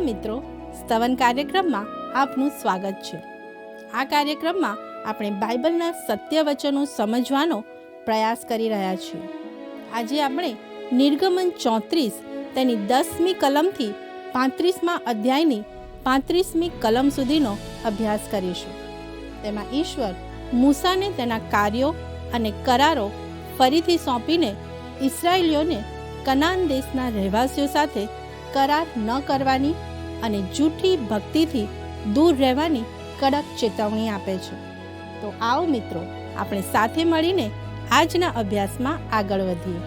પ્રિય મિત્રો, સ્તવન કાર્યક્રમમાં આપનું સ્વાગત છે. આ કાર્યક્રમમાં આપણે બાઇબલના સત્ય વચનો સમજવાનો પ્રયાસ કરી રહ્યા છીએ. આજે આપણે નિર્ગમન 34 તેની 10મી કલમથી 35મા અધ્યાયની 35મી કલમ સુધીનો અભ્યાસ કરીશું. તેમાં ઈશ્વર મૂસાને તેના કાર્યો અને કરારો ફરીથી સોંપીને ઇસરાયેલીઓને કનાન દેશના રહેવાસીઓ સાથે કરાર ન કરવાની અને જૂઠી ભક્તિથી દૂર રહેવાની કડક ચેતવણી આપે છે. તો આવો મિત્રો, આપણે સાથે મળીને આજના અભ્યાસમાં આગળ વધીએ.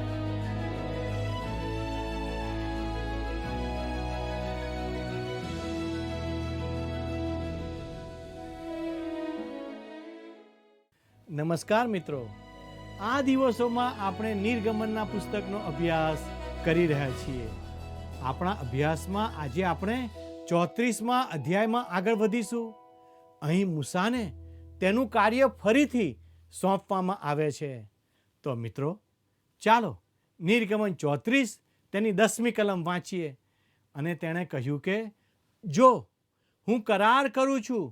નમસ્કાર મિત્રો, આ દિવસોમાં આપણે નિર્ગમનના પુસ્તકનો અભ્યાસ કરી રહ્યા છીએ. આપણા અભ્યાસમાં આજે આપણે 34મા અધ્યાયમાં આગળ વધીશું. અહીં મૂસાને તેનું કાર્ય ફરીથી સોંપવામાં આવે છે. તો મિત્રો, ચાલો નિર્ગમન 34 તેની 10મી કલમ વાંચીએ. અને તેણે કહ્યું કે, જો હું કરાર કરું છું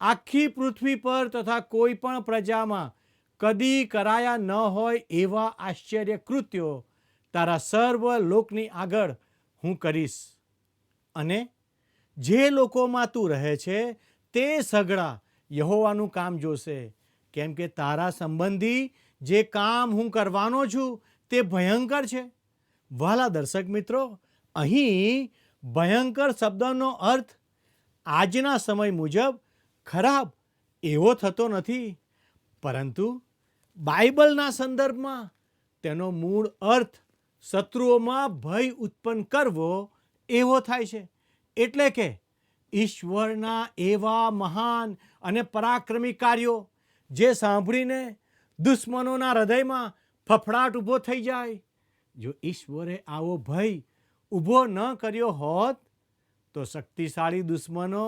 આખી પૃથ્વી પર તથા કોઈ પણ પ્રજામાં કદી કરાયા ન હોય એવા આશ્ચર્ય કૃત્યો તારા સર્વ લોકની આગળ હું કરીશ. અને જે લોકોમાં તું રહે છે તે સઘળા યહોવાનું કામ જોશે, કેમ કે તારા સંબંધી જે કામ હું કરવાનો છું તે ભયંકર છે. વહાલા દર્શક મિત્રો, અહીં ભયંકર શબ્દનો અર્થ આજના સમય મુજબ ખરાબ એવો થતો નથી, પરંતુ બાઇબલના સંદર્ભમાં તેનો મૂળ અર્થ શત્રુઓમાં ભય ઉત્પન્ન કરવો એવો થાય છે. એટલે કે ઈશ્વરના એવા મહાન અને પરાક્રમી કાર્યો જે સાંભળીને દુશ્મનોના હૃદયમાં ફફડાટ ઊભો થઈ જાય. જો ઈશ્વરે આવો ભય ઊભો ન કર્યો હોત તો શક્તિશાળી દુશ્મનો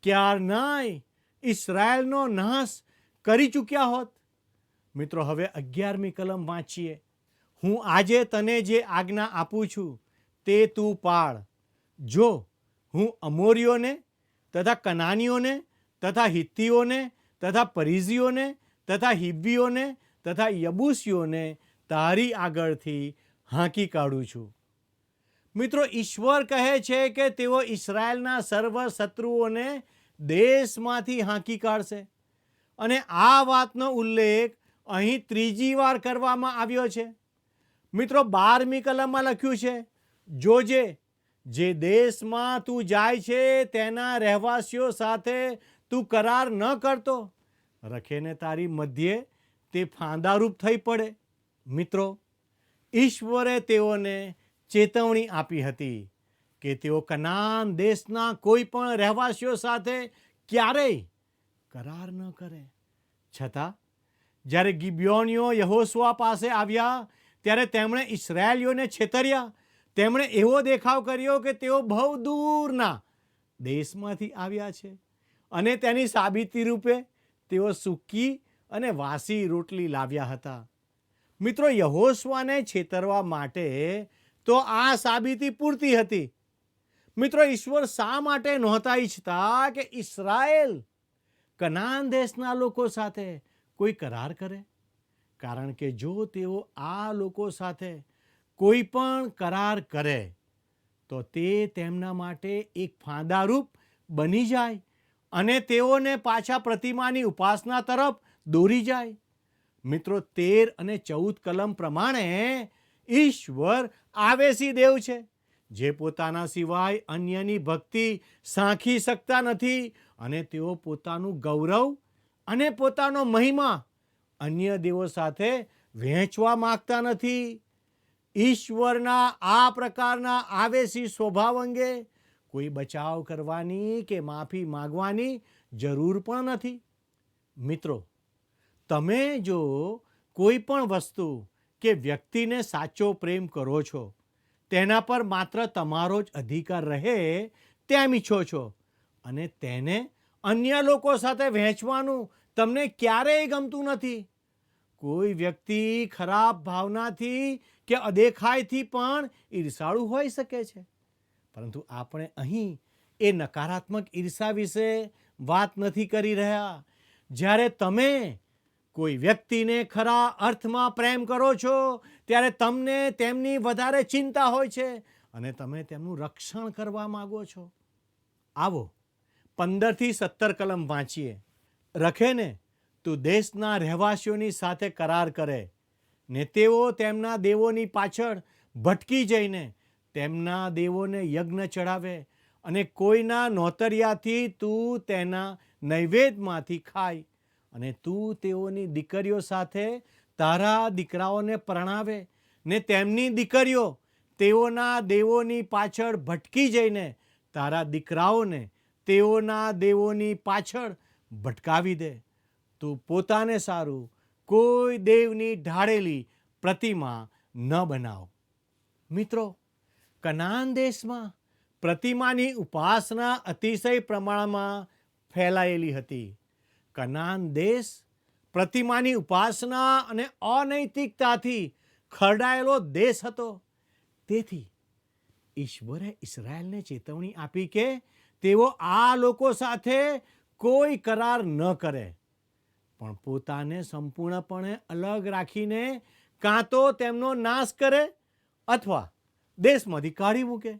ક્યારનાય ઇસરાયેલનો નાશ કરી ચૂક્યા હોત. મિત્રો, હવે 11મી કલમ વાંચીએ. હું આજે તને જે આજ્ઞા આપું છું તે તું પાળ. જો હું અમોરીઓને તથા કનાનીઓને તથા હિત્તીઓને તથા પરિઝીઓને તથા હિબ્બીઓને તથા યબૂસીઓને તારી આગળથી હાંકી કાઢું છું. મિત્રો, ઈશ્વર કહે છે કે તેઓ ઇસરાયેલના સર્વ શત્રુઓને દેશમાંથી હાંકી કાઢશે. અને આ વાતનો ઉલ્લેખ અહીં ત્રીજી વાર કરવામાં આવ્યો છે. મિત્રો, 12મી કલમમાં લખ્યું છે, જોજે જે દેશમાં તું જાય છે તેના રહેવાસીઓ સાથે તું કરાર ન કરતો, રખેને તારી મધ્યે તે ફાંદારૂપ થઈ પડે. મિત્રો, ઈશ્વરે તેઓને ચેતવણી આપી હતી કે તેઓ કનાન દેશના કોઈ પણ રહેવાસીઓ સાથે ક્યારેય કરાર ન કરે. છતાં જ્યારે ગિબિયોનીઓ યહોશુઆ પાસે આવ્યા ત્યારે તેમણે ઇસરાયેલીઓને છેતર્યા. તેમણે એવો દેખાવ કર્યો કે તેઓ બહુ દૂરના દેશમાંથી આવ્યા છે અને તેની સાબિતી રૂપે તેઓ સૂકી અને વાસી રોટલી લાવ્યા હતા. મિત્રો, યહોશુઆને છેતરવા માટે તો આ સાબિતી પૂરતી હતી. મિત્રો, ઈશ્વર શા માટે નહોતા ઈચ્છતા કે ઇસરાયેલ કનાન દેશના લોકો સાથે કોઈ કરાર કરે? કારણ કે જો તેઓ આ લોકો સાથે કોઈ પણ કરાર કરે તો તે તેમના માટે એક ફાંદારૂપ બની જાય અને તેઓને પાછા પ્રતિમાની ઉપાસના તરફ દોરી જાય. મિત્રો, 13 અને 14 કલમ પ્રમાણે ઈશ્વર આવેશી દેવ છે, જે પોતાના સિવાય અન્યની ભક્તિ સાંખી શકતા નથી અને તેઓ પોતાનું ગૌરવ અને પોતાનો મહિમા અન્ય દેવો સાથે વહેંચવા માંગતા નથી. ઈશ્વરના આ પ્રકારના આવેશી સ્વભાવ અંગે કોઈ બચાવ કરવાની કે માફી માંગવાની જરૂર પણ નથી. મિત્રો, તમે જો કોઈ પણ વસ્તુ કે વ્યક્તિને સાચો પ્રેમ કરો છો, તેના પર માત્ર તમારો જ અધિકાર રહે તેમ ઈચ્છો છો અને તેને અન્ય લોકો સાથે વહેંચવાનું તમને ક્યારેય ગમતું નથી. કોઈ વ્યક્તિ ખરાબ ભાવનાથી કે અદેખાઈથી પણ ઈર્ષાળુ હોઈ શકે છે, પરંતુ આપણે અહીં એ નકારાત્મક ઈર્ષા વિશે વાત નથી કરી રહ્યા. જ્યારે તમે કોઈ વ્યક્તિને ખરા અર્થમાં પ્રેમ કરો છો ત્યારે તમને તેમની વધારે ચિંતા હોય છે અને તમે તેમનું રક્ષણ કરવા માગો છો. આવો 15 થી 17 કલમ વાંચીએ. રખે ને તું દેશના રહેવાસીઓની સાથે કરાર કરે ને તેઓ તેમના દેવોની પાછળ ભટકી જઈને તેમના દેવોને યજ્ઞ ચડાવે અને કોઈના નોતરિયાથી તું તેના નૈવેદ્યમાંથી ખાય અને તું તેઓની દીકરીઓ સાથે તારા દીકરાઓને પરણાવે ને તેમની દીકરીઓ તેઓના દેવોની પાછળ ભટકી જઈને તારા દીકરાઓને તેઓના દેવોની પાછળ ભટકાવી દે. તું પોતાને સારું કોઈ દેવની ઢાળેલી પ્રતિમા ન બનાવ. મિત્રો, કનાન દેશમાં પ્રતિમાની ઉપાસના અતિશય પ્રમાણમાં ફેલાયેલી હતી. કનાન દેશ પ્રતિમાની ઉપાસના અને અનૈતિકતાથી ખરડાયેલો દેશ હતો. તેથી ઈશ્વરે ઇઝરાયલને ચેતવણી આપી કે તેઓ આ લોકો સાથે કોઈ કરાર ન કરે, પણ પોતાને સંપૂર્ણપણે અલગ રાખીને કાં તો તેમનો નાશ કરે અથવા દેશમાંથી કાઢી મૂકે.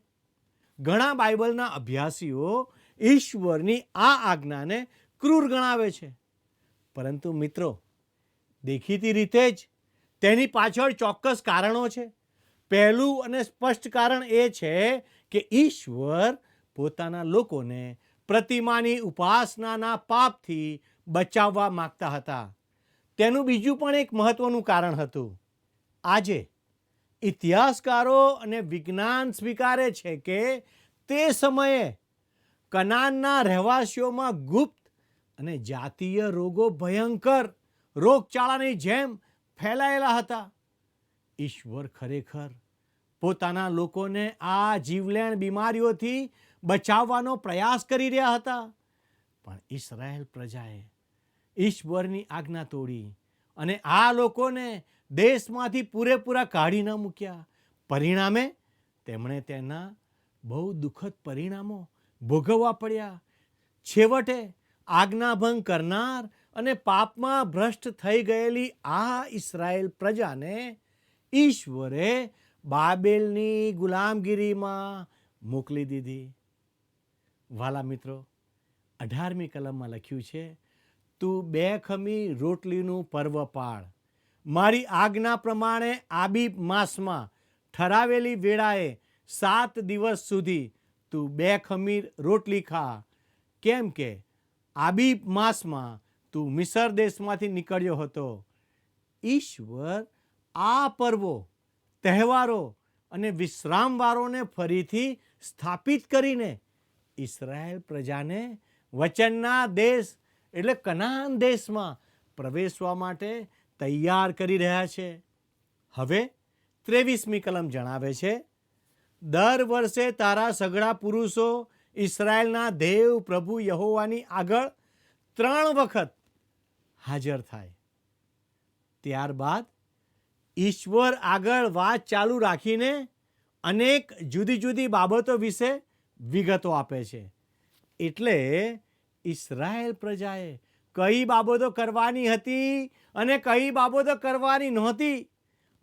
ઘણા બાઇબલના અભ્યાસીઓ ઈશ્વરની આ આજ્ઞાને ક્રૂર ગણાવે છે, પરંતુ મિત્રો, દેખીતી રીતે જ તેની પાછળ ચોક્કસ કારણો છે. પહેલું અને સ્પષ્ટ કારણ એ છે કે ઈશ્વર પોતાના લોકોને પ્રતિમાની ઉપાસનાના પાપથી બચાવવા માંગતા હતા. તેનું બીજું પણ એક મહત્વનું કારણ હતું. આજે ઇતિહાસકારો અને વિજ્ઞાન સ્વીકારે છે કે તે સમયે કનાનના રહેવાસીઓમાં ગુપ્ત અને જાતીય રોગો ભયંકર રોગચાળાની જેમ ફેલાયેલા હતા. ઈશ્વર ખરેખર પોતાના લોકોને આ જીવલેણ બીમારીઓથી બચાવવાનો પ્રયાસ કરી રહ્યા હતા, પણ ઇઝરાયેલ પ્રજાએ ઈશ્વરની આજ્ઞા તોડી અને આ લોકોને દેશમાંથી પૂરેપૂરા કાઢી ન મૂક્યા. પરિણામે તેમણે તેના બહુ દુઃખદ પરિણામો ભોગવવા પડ્યા. છેવટે આજ્ઞાભંગ કરનાર અને પાપમાં ભ્રષ્ટ થઈ ગયેલી આ ઇઝરાયેલ પ્રજાને ઈશ્વરે બાબેલની ગુલામગીરીમાં મોકલી દીધી. વાલા મિત્રો, 18મી કલમમાં લખ્યું છે, તું 2 ખમી રોટલીનું પર્વ પાળ. મારી આજ્ઞા પ્રમાણે આબીબ માસમાં ઠરાવેલી વેળાએ 7 દિવસ સુધી તું 2 ખમીર રોટલી ખા, કેમ કે આબીબ માસમાં તું મિસર દેશમાંથી નીકળ્યો હતો. ઈશ્વર આ પર્વો, તહેવારો અને વિશ્રામવારોને ફરીથી સ્થાપિત કરીને ઇઝરાયેલ પ્રજાને વચનના દેશ એટલે કનાન દેશમાં પ્રવેશવા માટે તૈયાર કરી રહ્યા છે. હવે 23મી કલમ જણાવે છે, દર વર્ષે તારા સઘળા પુરુષો ઇઝરાયેલના દેવ પ્રભુ યહોવાની આગળ 3 વખત હાજર થાય. ત્યારબાદ ઈશ્વર આગળ વાત ચાલુ રાખીને અનેક જુદી જુદી બાબતો વિશે વિગતો આપે છે. એટલે ઇઝરાયેલ પ્રજાએ કઈ બાબતો કરવાની હતી અને કઈ બાબતો કરવાની નહોતી,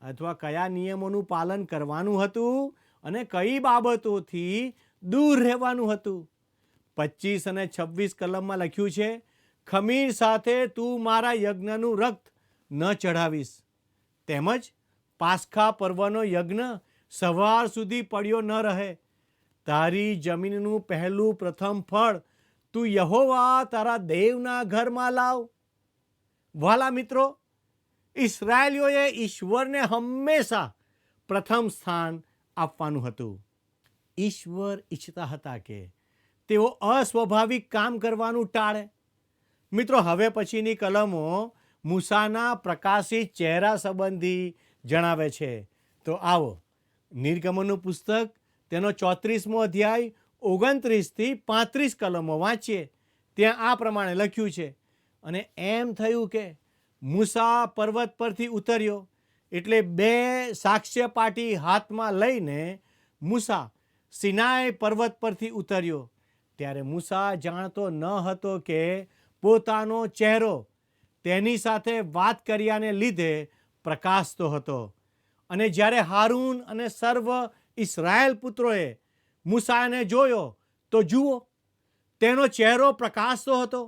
અથવા કયા નિયમોનું પાલન કરવાનું હતું અને કઈ બાબતોથી દૂર રહેવાનું હતું. 25 અને 26 કલમમાં લખ્યું છે, ખમીર સાથે તું મારા યજ્ઞનું રક્ત ન ચઢાવીશ, તેમજ પાસ્ખા પર્વનો યજ્ઞ સવાર સુધી પડ્યો ન રહે. તારી જમીનનું પહેલું પ્રથમ ફળ તું યહોવા તારા દેવના ઘરમાં લાવ. વાલા મિત્રો, ઇસ્રાયેલીઓએ ઈશ્વરને હંમેશા પ્રથમ સ્થાન આપવાનું હતું. ઈશ્વર ઈચ્છતા હતા કે તેઓ અસ્વાભાવિક કામ કરવાનું ટાળે. મિત્રો, હવે પછીની કલમો મૂસાના પ્રકાશિત ચહેરા સંબંધી જણાવે છે. તો આવો નિર્ગમનનું પુસ્તક તેનો 34મો અધ્યાય 29 થી 35 કલમો વાંચીએ. ત્યાં આ પ્રમાણે લખ્યું છે, અને એમ થયું કે મૂસા પર્વત પરથી ઉતર્યો, એટલે 2 સાક્ષ્ય પાટી હાથમાં લઈને મૂસા સિનાઈ પર્વત પરથી ઉતર્યો. ત્યારે મૂસા જાણતો ન હતો કે પોતાનો ચહેરો તેની સાથે વાત કર્યાને લીધે પ્રકાશતો હતો. અને જ્યારે હારૂન અને સર્વ ઇસ્રાયેલ પુત્રોએ મૂસાને જોયો તો જુઓ, તેનો ચહેરો પ્રકાશતો હતો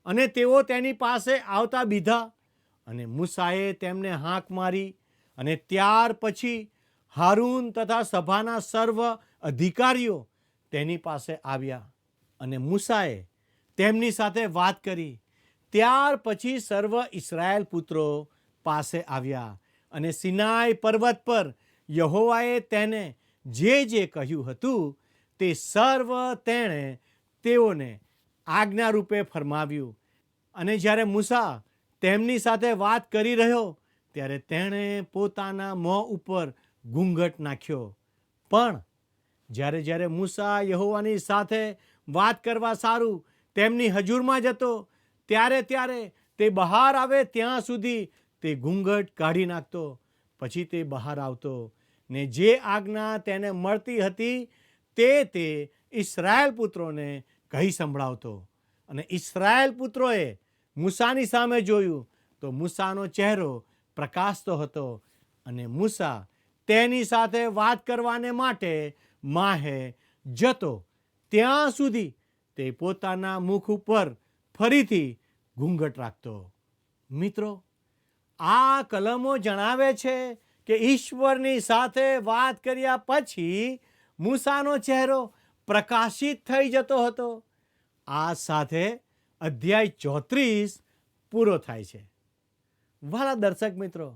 અને તેઓ તેની પાસે આવતા બીધા. અને મૂસાએ તેમને હાંક મારી અને ત્યાર પછી હારૂન તથા સભાના સર્વ અધિકારીઓ તેની પાસે આવ્યા અને મૂસાએ તેમની સાથે વાત કરી. ત્યાર પછી સર્વ ઇસ્રાયેલ પુત્રો પાસે આવ્યા અને સિનાઈ પર્વત પર યહોવાએ તેને જે જે કહ્યું હતું તે સર્વ તેણે તેઓને આજ્ઞારૂપે ફરમાવ્યું. અને જ્યારે મૂસા તેમની સાથે વાત કરી રહ્યો ત્યારે તેણે પોતાના મોં ઉપર ઘૂંઘટ નાખ્યો. પણ જ્યારે જ્યારે મૂસા યહોવાની સાથે વાત કરવા સારું તેમની હજૂરમાં જતો ત્યારે ત્યારે તે બહાર આવે ત્યાં સુધી તે ઘૂંઘટ કાઢી નાખતો. પછી તે બહાર આવતો ને જે આજ્ઞા તેને મળતી હતી તે ઇસ્રાયેલ પુત્રોને કહી સંભળાવતો. અને ઇસ્રાયેલ પુત્રોએ મૂસાની સામે જોયું તો મૂસાનો ચહેરો પ્રકાશતો હતો અને મૂસા તેની સાથે વાત કરવાને માટે માહે જતો ત્યાં સુધી તે પોતાના મુખ ઉપર ફરીથી ઘૂંઘટ રાખતો. મિત્રો, આ કલમો જણાવે છે કે ઈશ્વરની સાથે વાત કર્યા પછી મૂસાનો ચહેરો પ્રકાશિત થઈ જતો હતો. આ સાથે અધ્યાય 34 પૂરો થાય છે. વાલા દર્શક મિત્રો,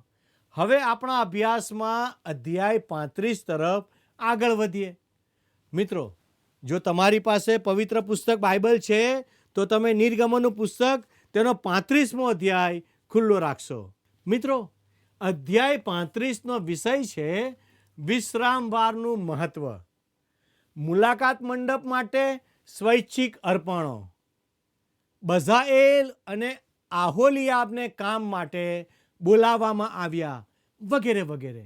હવે આપણા અભ્યાસમાં અધ્યાય 35 તરફ આગળ વધીએ. મિત્રો, જો તમારી પાસે પવિત્ર પુસ્તક બાઇબલ છે તો તમે નિર્ગમનનું પુસ્તક તેનો 35મો અધ્યાય ખુલ્લો રાખશો. મિત્રો, અધ્યાય 35નો વિષય છે વિશ્રામવારનું મહત્વ. મુલાકાત મંડપ માટે સ્વૈચ્છિક અર્પણો, બઝાએલ અને આહોલિયાબને કામ માટે બોલાવવામાં આવ્યા, વગેરે વગેરે.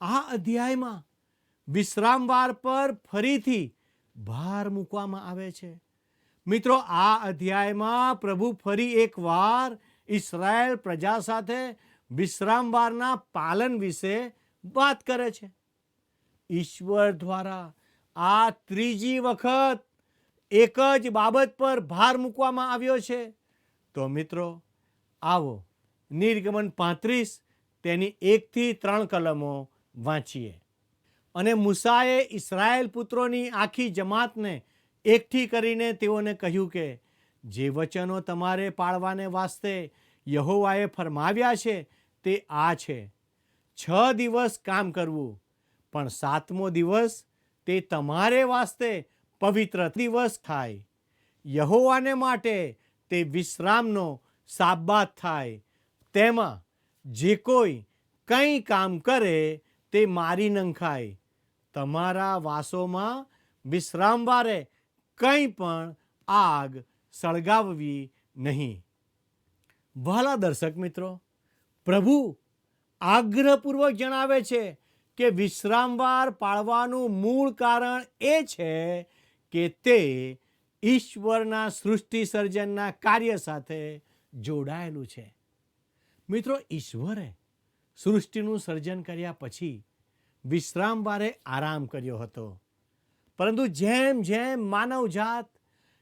આ અધ્યાયમાં વિશ્રામવાર પર ફરીથી ભાર મૂકવામાં આવે છે. મિત્રો, આ અધ્યાયમાં પ્રભુ ફરી એકવાર ઇસ્રાયેલ પ્રજા સાથે વિશ્રામવારના પાલન વિશે વાત કરે છે. ઈશ્વર દ્વારા આ ત્રીજી વખત એક જ બાબત પર ભાર મૂકવામાં આવ્યો છે. તો મિત્રો, આવો નિર્ગમન 35 તેની 1 થી 3 કલમો વાંચીએ. અને મૂસાએ ઇસ્રાયેલ પુત્રોની આખી જમાતને એકઠી કરીને તેઓને કહ્યું કે જે વચનો તમારે પાળવાને વાસ્તે યહોવાએ ફરમાવ્યા છે તે આ છે: 6 દિવસ કામ કરવું, પણ 7મો દિવસ તે તમારે વાસ્તે પવિત્ર દિવસ થાય. યહોવાને માટે તે વિશ્રામનો સાબ્બાત થાય. તેમાં જે કોઈ કંઈ કામ કરે તે મારી નંખાય. તમારા વાસોમાં વિશ્રામવારે કંઈ પણ આગ સળગાવવી નહીં. વહાલા દર્શક મિત્રો, પ્રભુ આગ્રહપૂર્વક જણાવે છે કે વિશ્રામવાર પાળવાનું મૂળ કારણ એ છે કે તે ઈશ્વરના સૃષ્ટિ સર્જનના કાર્ય સાથે જોડાયેલું છે. મિત્રો, ઈશ્વરે સૃષ્ટિનું સર્જન કર્યા પછી વિશ્રામવારે આરામ કર્યો હતો. પરંતુ જેમ જેમ માનવજાત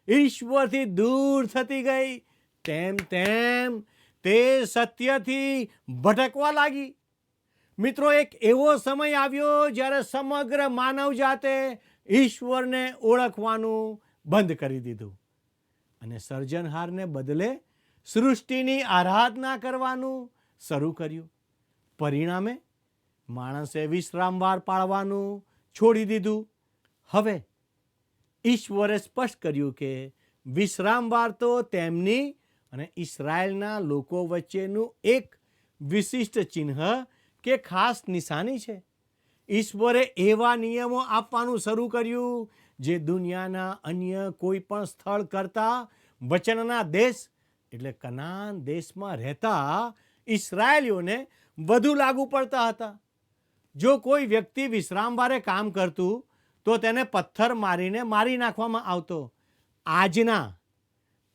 ઈશ્વરથી દૂર થતી ગઈ તેમ તેમ તે સત્યથી ભટકવા લાગી. મિત્રો, એક એવો સમય આવ્યો જ્યારે સમગ્ર માનવજાતે ઈશ્વરને ઓળખવાનું બંધ કરી દીધું અને સર્જનહારને બદલે સૃષ્ટિની આરાધના કરવાનું શરૂ કર્યું. પરિણામે માણસે વિશ્રામવાર પાળવાનું છોડી દીધું. હવે ઈશ્વરે સ્પષ્ટ કર્યું કે વિશ્રામવાર તો તેમની અને ઇસ્રાયેલના લોકો વચ્ચેનું એક વિશિષ્ટ ચિહ્ન કે ખાસ નિશાની છે. ઈશ્વરે એવા નિયમો આપવાનું શરૂ કર્યું જે દુનિયાના અન્ય કોઈ પણ સ્થળ કરતાં વચનના દેશ એટલે કનાન દેશમાં રહેતા ઇસ્રાયેલીઓને વધુ લાગુ પડતા હતા. જો કોઈ વ્યક્તિ વિશ્રામવારે કામ કરતું તો તેને પથ્થર મારીને મારી નાખવામાં આવતો આજના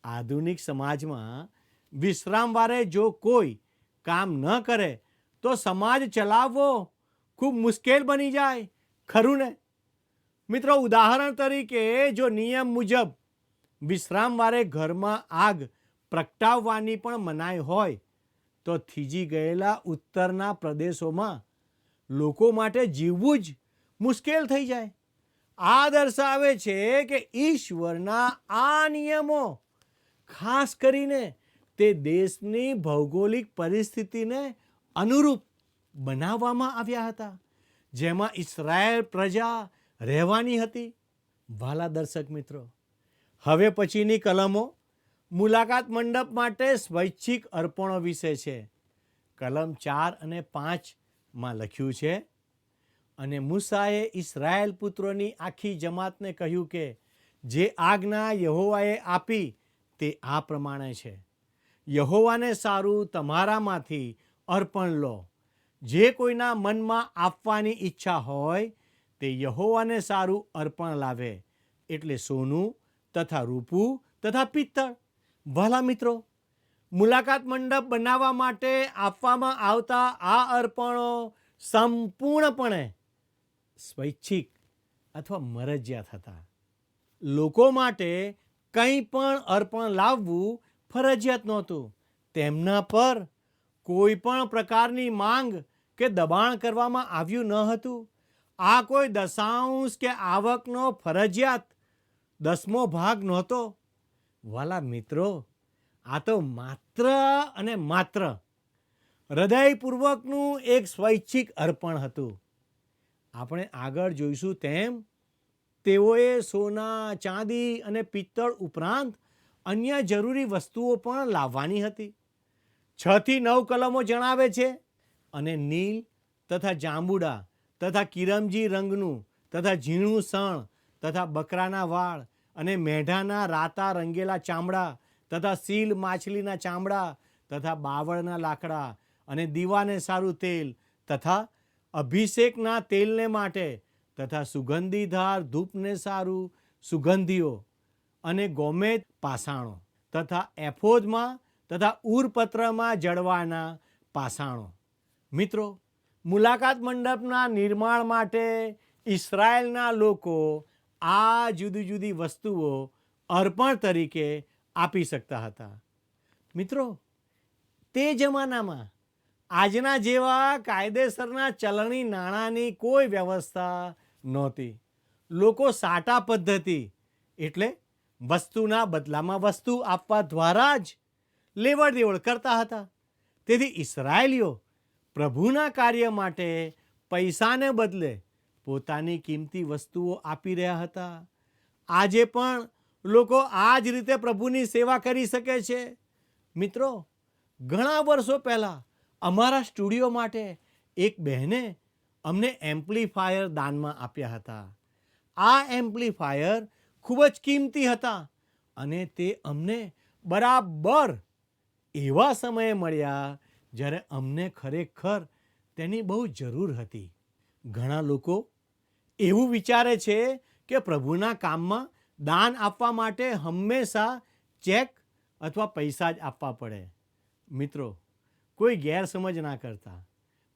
આધુનિક સમાજમાં વિશ્રામવારે જો કોઈ કામ ન કરે તો સમાજ ચલાવવો ખૂબ મુશ્કેલ બની જાય, ખરું ને? મિત્રો, ઉદાહરણ તરીકે જો નિયમ મુજબ વિશ્રામવારે ઘરમાં આગ પ્રગટાવવાની પણ મનાઈ હોય તો થીજી ગયેલા ઉત્તરના પ્રદેશોમાં લોકો માટે જીવવું જ મુશ્કેલ થઈ જાય. આ દર્શાવે છે કે ઈશ્વરના આ નિયમો ખાસ કરીને તે દેશની ભૌગોલિક પરિસ્થિતિને અનુરૂપ બનાવવામાં આવ્યા હતા, જેમાં ઇઝરાયેલ પ્રજા રહેવાની હતી. વાલા દર્શક મિત્રો, હવે પછીની કલમો મુલાકાત મંડપ માટે સ્વૈચ્છિક અર્પણો વિશે છે. કલમ 4 અને 5માં લખ્યું છે, અને મૂસાએ ઇઝરાયેલ પુત્રોની આખી જમાતને કહ્યું કે જે આજ્ઞા યહોવાએ આપી તે આ પ્રમાણે છે. યહોવાને સારું તમારામાંથી અર્પણ લો. જે કોઈના મનમાં આપવાની ઈચ્છા હોય તે યહોવાને સારું અર્પણ લાવે, એટલે સોનું તથા રૂપું તથા પિત્તળ. ભલા મિત્રો, મુલાકાત મંડપ બનાવવા માટે આપવામાં આવતા આ અર્પણો સંપૂર્ણપણે સ્વૈચ્છિક અથવા મરજિયાત હતા. લોકો માટે કંઈ પણ અર્પણ લાવવું ફરજિયાત નહોતું. તેમના પર કોઈ પણ પ્રકારની માંગ કે દબાણ કરવામાં આવ્યું ન હતું. આ કોઈ દશાંશ કે આવકનો ફરજિયાત 10મો ભાગ નહોતો. વાલા મિત્રો, આ તો માત્ર અને માત્ર હૃદયપૂર્વકનું એક સ્વૈચ્છિક અર્પણ હતું. આપણે આગળ જોઈશું તેમ તેઓએ સોના, ચાંદી અને પિત્તળ ઉપરાંત અન્ય જરૂરી વસ્તુઓ પણ લાવવાની હતી. 6 થી 9 કલમો જણાવે છે, અને નીલ તથા જાંબુડા તથા કિરમજી રંગનું તથા ઝીણું સણ તથા બકરાના વાળ અને મેઢાના રાતા રંગેલા ચામડા તથા સીલ માછલીના ચામડા તથા બાવળના લાકડા અને દીવાને સારું તેલ તથા અભિષેકના તેલને માટે તથા સુગંધીધાર ધૂપને સારું સુગંધીઓ અને ગોમેદ પાષાણો તથા એફોદમાં તથા ઉરપત્રમાં જડવાના પાષાણો. મિત્રો, મુલાકાત મંડપના નિર્માણ માટે ઇઝરાયેલના લોકો આ જુદી જુદી વસ્તુઓ અર્પણ તરીકે આપી શકતા હતા. મિત્રો, તે જમાનામાં આજના જેવા કાયદેસરના ચલણી નાણાંની કોઈ વ્યવસ્થા નહોતી. લોકો સાટા પદ્ધતિ એટલે વસ્તુના બદલામાં વસ્તુ આપવા દ્વારા જ લેવડ દેવડ કરતા હતા. તેથી ઇઝરાયેલીઓ પ્રભુના કાર્ય માટે પૈસાને બદલે પોતાની કિંમતી વસ્તુઓ આપી રહ્યા હતા. આજે પણ લોકો આ જ રીતે પ્રભુની સેવા કરી શકે છે. મિત્રો, ઘણા વર્ષો પહેલાં અમારા સ્ટુડિયો માટે એક બહેને અમને એમ્પ્લીફાયર દાનમાં આપ્યા હતા. આ એમ્પ્લીફાયર ખૂબ જ કિંમતી હતા, અને તે અમને બરાબર એવા સમયે મળ્યા જ્યારે અમને ખરેખર તેની બહુ જરૂર હતી. ઘણા લોકો એવું વિચારે છે કે પ્રભુના કામમાં દાન આપવા માટે હંમેશા ચેક અથવા પૈસા જ આપવા પડે. મિત્રો, કોઈ ગેરસમજ ના કરતા,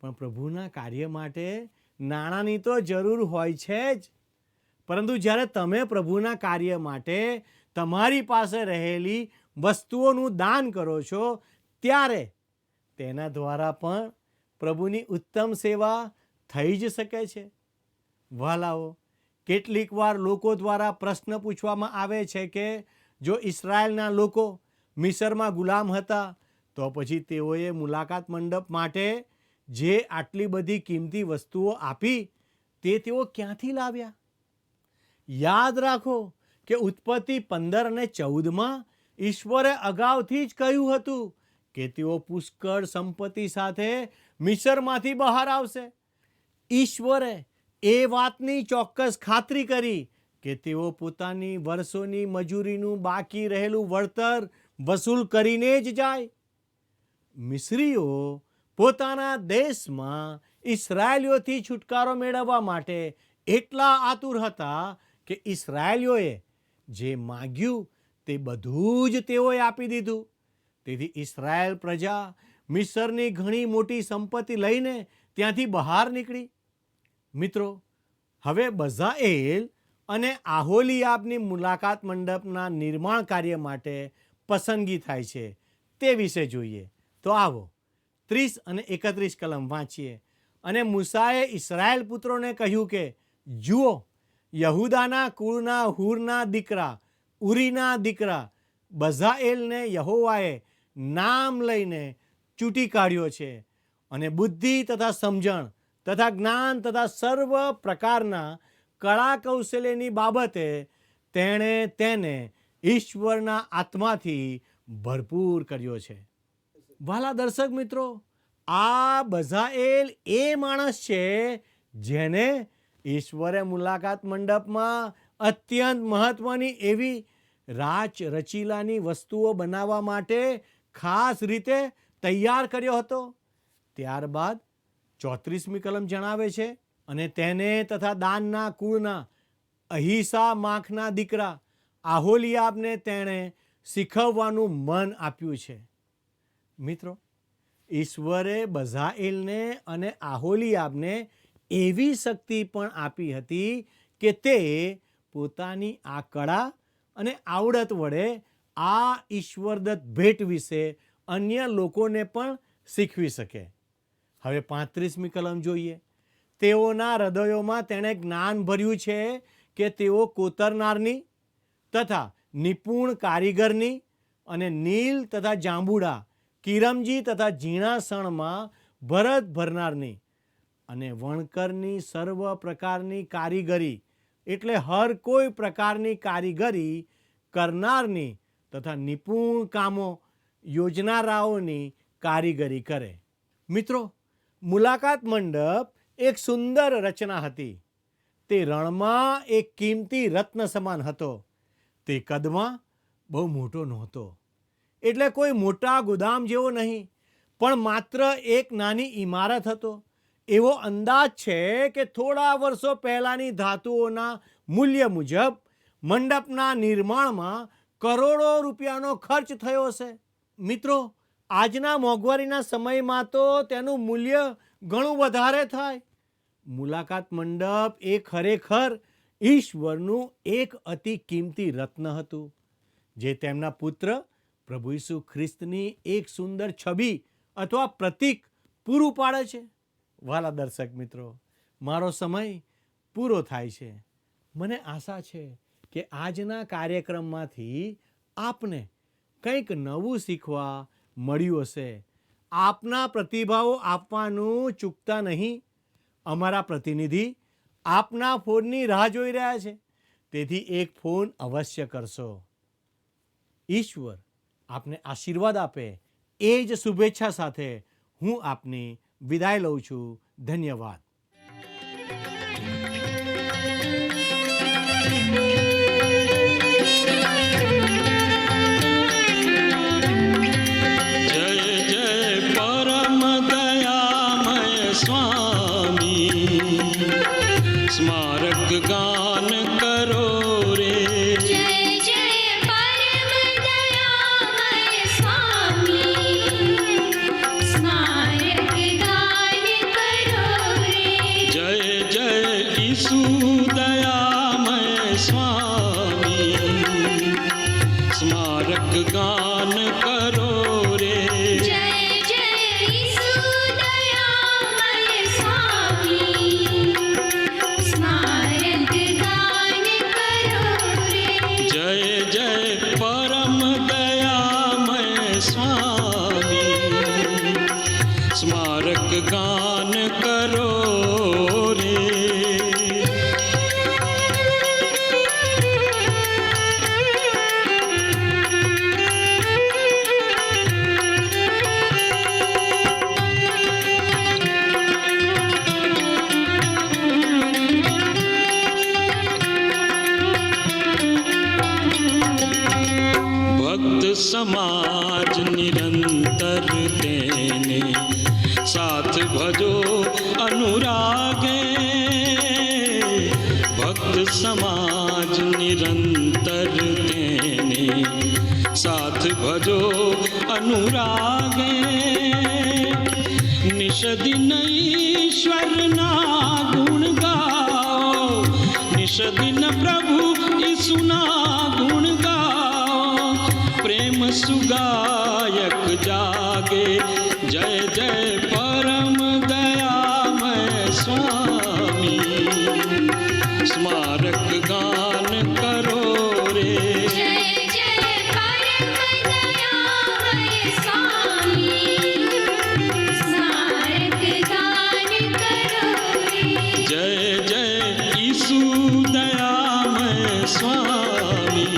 પણ પ્રભુના કાર્ય માટે નાણાંની તો જરૂર હોય છે જ. પરંતુ જ્યારે તમે પ્રભુના કાર્ય માટે તમારી પાસે રહેલી વસ્તુઓનું દાન કરો છો, ત્યારે તેના દ્વારા પણ પ્રભુની ઉત્તમ સેવા થઈ જ શકે છે. વાલાઓ, કેટલીક વાર લોકો દ્વારા પ્રશ્ન પૂછવામાં આવે છે કે જો ઇઝરાયેલના લોકો મિસરમાં ગુલામ હતા, તો પછી તેઓએ મુલાકાત મંડપ માટે જે આટલી બધી કિંમતી વસ્તુઓ આપી તે તેઓ ક્યાંથી લાવ્યા? યાદ રાખો કે ઉત્પત્તિ 15 અને 14માં ઈશ્વરે અગાઉથી જ કહ્યું હતું કે તેઓ પુષ્કળ સંપત્તિ સાથે મિસરમાંથી બહાર આવશે. ઈશ્વરે એ વાતની ચોક્કસ ખાતરી કરી કે તેઓ પોતાની વર્ષોની મજૂરીનું બાકી રહેલું વળતર વસૂલ કરીને જ જાય. મિસ્રીઓ પોતાના દેશમાં ઇઝરાયેલીઓથી છુટકારો મેળવવા માટે એટલા આતુર હતા કે ઇઝરાયેલીઓએ જે માગ્યું તે બધું જ તેઓએ આપી દીધું. તેથી ઇસ્રાયેલ પ્રજા મિસ્રની ઘણી મોટી સંપત્તિ લઈને ત્યાંથી બહાર નીકળી. મિત્રો, હવે બઝાએલ અને આહોલિયાબની મુલાકાત મંડપના નિર્માણ કાર્ય માટે પસંદગી થાય છે તે વિશે જોઈએ. તો આવો 30 અને 31 કલમ વાંચીએ. અને મૂસાએ ઇસ્રાયેલ પુત્રોને કહ્યું કે, જુઓ, યહૂદાના કુળના હૂરના દીકરા ઉરીના દીકરા બઝાએલને યહોવાએ નામ લઈને ચૂંટી કાઢ્યો છે, અને બુદ્ધિ તથા સમજણ તથા જ્ઞાન તથા સર્વ પ્રકારના કળા કૌશલ્યની બાબતે તેણે તેને ઈશ્વરના આત્માથી ભરપૂર કર્યો છે. વાલા દર્શક મિત્રો, આ બઝાએલ એ માણસ છે જેને ઈશ્વરે મુલાકાત મંડપમાં અત્યંત મહત્વની એવી રાચ રચીલાની વસ્તુઓ બનાવવા માટે ખાસ રીતે તૈયાર કર્યો હતો. ત્યારબાદ 34મી કલમ જણાવે છે, અને તેને તથા દાનના કુળના અહીસા માખના દીકરા આહોલિયાબને તેણે શીખવવાનું મન આપ્યું છે. મિત્રો, ઈશ્વરે બઝાએલને અને આહોલિયાબને એવી શક્તિ પણ આપી હતી કે તે પોતાની આ કળા અને આવડત વડે આ ઈશ્વરદત્ત ભેટ વિશે અન્ય લોકોને પણ શીખવી શકે. હવે 35મી કલમ જોઈએ. તેઓના હૃદયોમાં તેણે જ્ઞાન ભર્યું છે કે તેઓ કોતરનારની તથા નિપુણ કારીગરની અને નીલ તથા જાંબુડા, કિરમજી તથા ઝીણા શણમાં ભરત ભરનારની અને વણકરની સર્વ પ્રકારની કારીગરી, એટલે હર કોઈ પ્રકારની કારીગરી કરનારની તથા નિપુણ કામો યોજનારાઓની કારીગરી કરે. મિત્રો, મુલાકાત મંડપ એક સુંદર રચના હતી. તે રણમાં એક કિંમતી રત્ન સમાન હતો. તે કદમાં બહુ મોટો નહોતો, એટલે કોઈ મોટા ગોદામ જેવો નહીં, પણ માત્ર એક નાની ઇમારત હતો. એવો અંદાજ છે કે થોડા વર્ષો પહેલાંની ધાતુઓના મૂલ્ય મુજબ મંડપના નિર્માણમાં કરોડો રૂપિયાનો ખર્ચ થયો હશે. મિત્રો, આજના મોંઘવારીના સમયમાં તો તેનું મૂલ્ય ઘણું વધારે થાય. મુલાકાત મંડપ એ ખરેખર ઈશ્વરનું એક અતિ કિંમતી રત્ન હતું, જે તેમના પુત્ર પ્રભુ ઈસુ ખ્રિસ્તની એક સુંદર છબી અથવા પ્રતીક પૂરું પાડે છે. વાલા દર્શક મિત્રો, મારો સમય પૂરો થાય છે. મને આશા છે કે આજના કાર્યક્રમમાંથી આપને કંઈક નવું શીખવા મળ્યું હશે. આપના પ્રતિભાવો આપવાનું ચૂકતા નહીં. અમારા પ્રતિનિધિ આપના ફોનની રાહ જોઈ રહ્યા છે, તેથી એક ફોન અવશ્ય કરશો. ઈશ્વર આપને આશીર્વાદ આપે એ જ શુભેચ્છા સાથે હું આપની વિદાય લઉં છું. ધન્યવાદ. स्मारक गान करो रे. जय जय परम दयामय स्वामी, स्मारक गान करो रे. जय जय ईसु दयामय स्वामी, स्मारक गान करो रे. जय जय ईसु दयामय स्वामी, स्मारक गान करो रे. जय जय परम दयामय स्वामी, स्मारक गान करो रे. भक्त समाज निरंतर तेने साथ भजो अनुरागे. भक्त समाज સમાજ નિરંતર તેને સાથ ભજો અનુરાગે નિષદિન ઈશ્વરના ગુણ ગાઓ નિષદિન પ્રભુ ઈસુના ગુણ ગાઓ પ્રેમ સુગાયક જાગે જય જય પરમ દયામય સ્વામી સ્મારક ગાન કરો રે जय जय परम दयामय स्वामी स्मारक गान करो रे जय जय ईसु दयामय स्वामी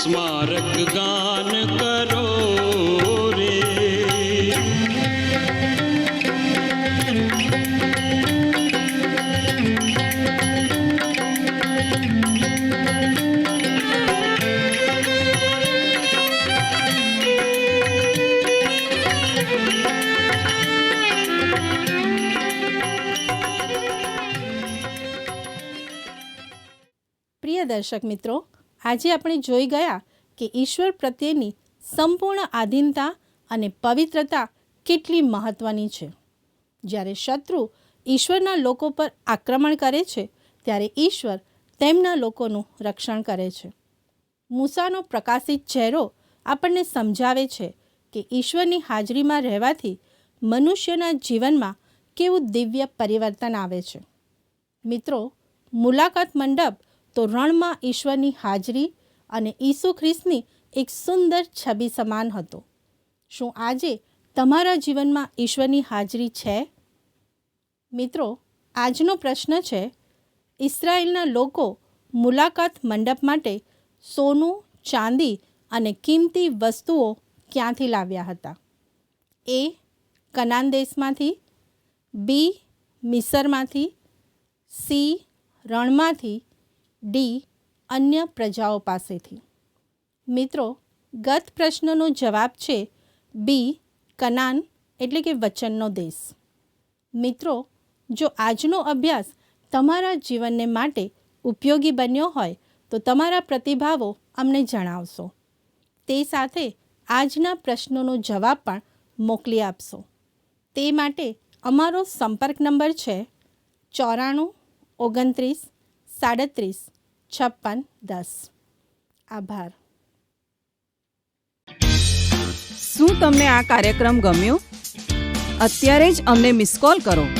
स्मारक गान करो रे પ્રિય દર્શક મિત્રો, આજે આપણે જોઈ ગયા કે ઈશ્વર પ્રત્યેની સંપૂર્ણ આધીનતા અને પવિત્રતા કેટલી મહત્ત્વની છે. જ્યારે શત્રુ ઈશ્વરના લોકો પર આક્રમણ કરે છે ત્યારે ઈશ્વર તેમના લોકોનું રક્ષણ કરે છે. મૂસાનો પ્રકાશિત ચહેરો આપણને સમજાવે છે કે ઈશ્વરની હાજરીમાં રહેવાથી મનુષ્યના જીવનમાં કેવું દિવ્ય પરિવર્તન આવે છે. મિત્રો, મુલાકાત મંડપ તો રણમાં ઈશ્વરની હાજરી અને ઈસુ ખ્રિસ્તની એક સુંદર છબી સમાન હતો. શું આજે તમારા જીવનમાં ઈશ્વરની હાજરી છે? મિત્રો, આજનો પ્રશ્ન છે, ઇઝરાયેલના લોકો મુલાકાત મંડપ માટે સોનું, ચાંદી અને કિંમતી વસ્તુઓ ક્યાંથી લાવ્યા હતા? એ. કનાન દેશમાંથી, બી. મિસરમાંથી, સી. રણમાંથી, ડી. અન્ય પ્રજાઓ પાસેથી. મિત્રો, ગત પ્રશ્નનો જવાબ છે બી. કનાન એટલે કે વચનનો દેશ. મિત્રો, જો આજનો અભ્યાસ તમારા જીવનને માટે ઉપયોગી બન્યો હોય તો તમારા પ્રતિભાવો અમને જણાવશો. તે સાથે આજના પ્રશ્નોનો જવાબ પણ મોકલી આપશો. તે માટે અમારો સંપર્ક નંબર છે 94 29 37 56 10. આભાર. શું તમને આ કાર્યક્રમ ગમ્યો? અત્યારે જ અમને મિસ કોલ કરો.